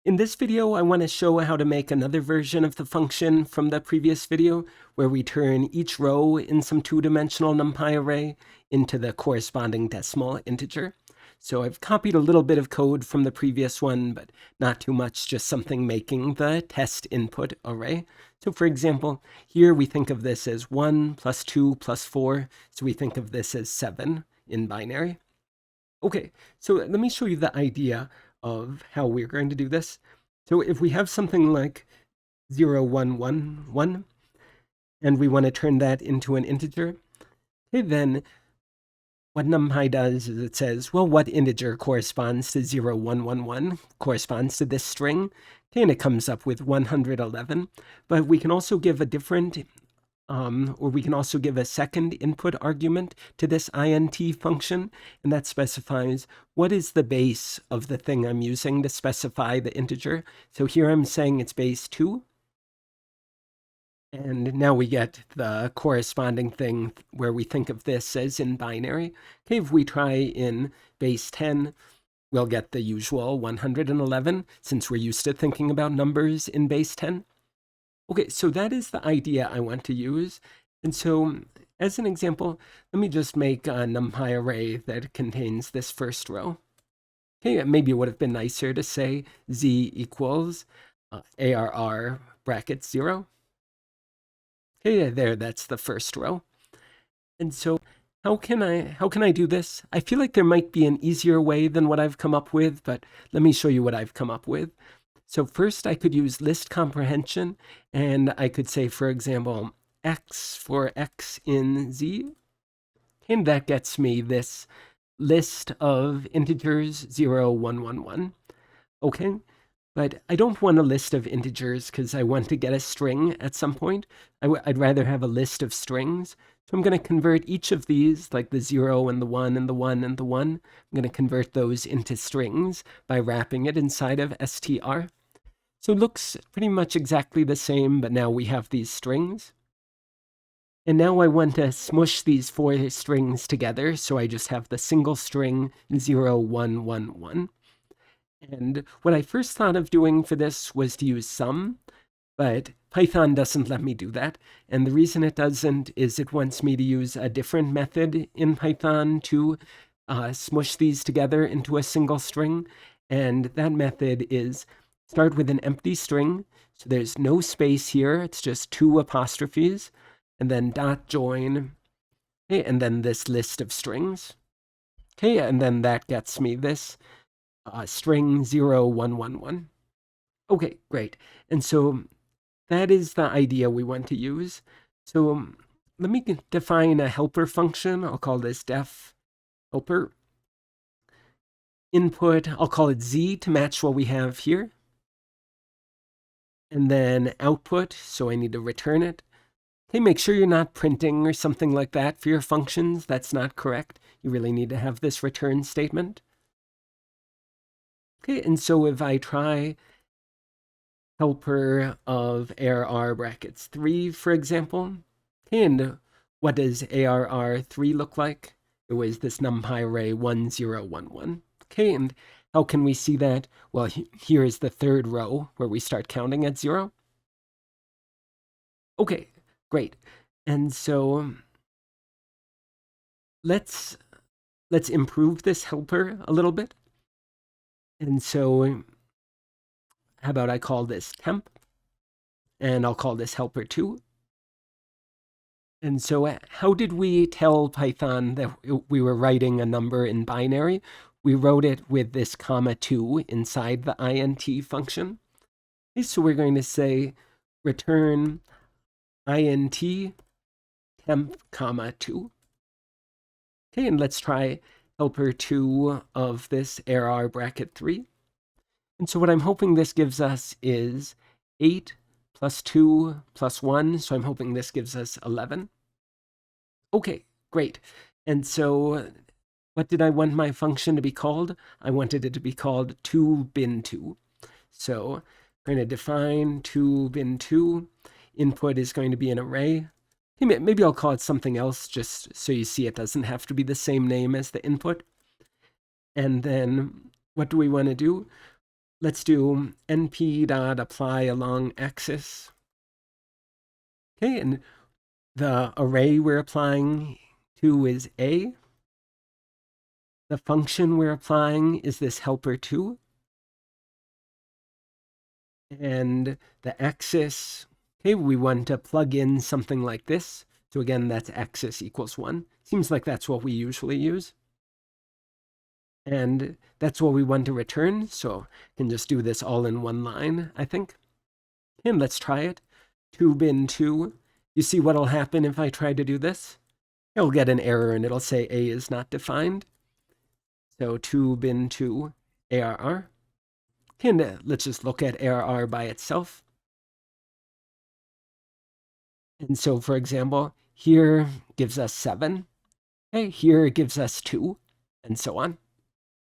In this video, I want to show how to make another version of the function from the previous video, where we turn each row in some two-dimensional NumPy array into the corresponding decimal integer. So I've copied a little bit of code from the previous one, but not too much, just something making the test input array. So for example, here we think of this as 1 plus 2 plus 4, so we think of this as 7 in binary. Okay, so let me show you the idea of how we're going to do this. So if we have something like 0, 1, 1, 1, and we want to turn that into an integer, okay, then what NumPy does is it says, well, what integer corresponds to 0, 1, 1, 1, corresponds to this string, okay, and it comes up with 111. But we can also give a different or we can also give a second input argument to this int function, and that specifies what is the base of the thing I'm using to specify the integer. So here I'm saying it's base 2. And now we get the corresponding thing where we think of this as in binary. Okay, if we try in base 10, we'll get the usual 111, since we're used to thinking about numbers in base 10. Okay, so that is the idea I want to use. And so as an example, let me just make a NumPy array that contains this first row. Okay, maybe it would have been nicer to say z equals ARR bracket 0. Okay, there, that's the first row. And so how can I do this? I feel like there might be an easier way than what I've come up with, but let me show you what I've come up with. So first I could use list comprehension, and I could say, for example, x for x in z, and that gets me this list of integers 0, 1, 1, 1. Okay, but I don't want a list of integers because I want to get a string at some point. I'd rather have a list of strings. So I'm going to convert each of these, like the 0 and the 1 and the 1 and the 1, I'm going to convert those into strings by wrapping it inside of str. So it looks pretty much exactly the same, but now we have these strings. And now I want to smush these 4 strings together, so I just have the single string 0, 1, 1, 1. And what I first thought of doing for this was to use sum, but Python doesn't let me do that. And the reason it doesn't is it wants me to use a different method in Python to smush these together into a single string. And that method is start with an empty string. So there's no space here. It's just 2 apostrophes, and then dot join, okay, and then this list of strings. Okay, and then that gets me this string 0, 1, 1, 1. Okay, great. And so that is the idea we want to use. So let me define a helper function. I'll call this def helper. Input, I'll call it z to match what we have here. And then output, so I need to return it. Okay, make sure you're not printing or something like that for your functions. That's not correct. You really need to have this return statement. Okay, and so if I try helper of ARR brackets 3, for example, okay, and what does ARR 3 look like? It was this NumPy array 1, 0, 1, 1. Okay, and how can we see that? Well, here is the third row where we start counting at 0. Okay, great. And so let's improve this helper a little bit. And so how about I call this temp, and I'll call this helper 2. And so how did we tell Python that we were writing a number in binary? We wrote it with this comma 2 inside the int function. Okay, so we're going to say return int temp comma 2. Okay, and let's try helper 2 of this ARR bracket 3. And so what I'm hoping this gives us is 8 plus 2 plus 1. So I'm hoping this gives us 11. Okay, great. And so what did I want my function to be called? I wanted it to be called toBin2. So we're going to define toBin2. Input is going to be an array. Maybe I'll call it something else just so you see it doesn't have to be the same name as the input. And then what do we want to do? let's do np.apply along axis. Okay, and the array we're applying to is A. The function we're applying is this helper2. And the axis, okay, we want to plug in something like this. So again, that's axis equals 1. Seems like that's what we usually use. And that's what we want to return, so I can just do this all in one line, I think. And let's try it. 2 bin 2. You see what'll happen if I try to do this? It'll get an error and it'll say A is not defined. So 2 bin 2 ARR. And let's just look at ARR by itself. And so, for example, here gives us 7. Okay, here it gives us 2, and so on.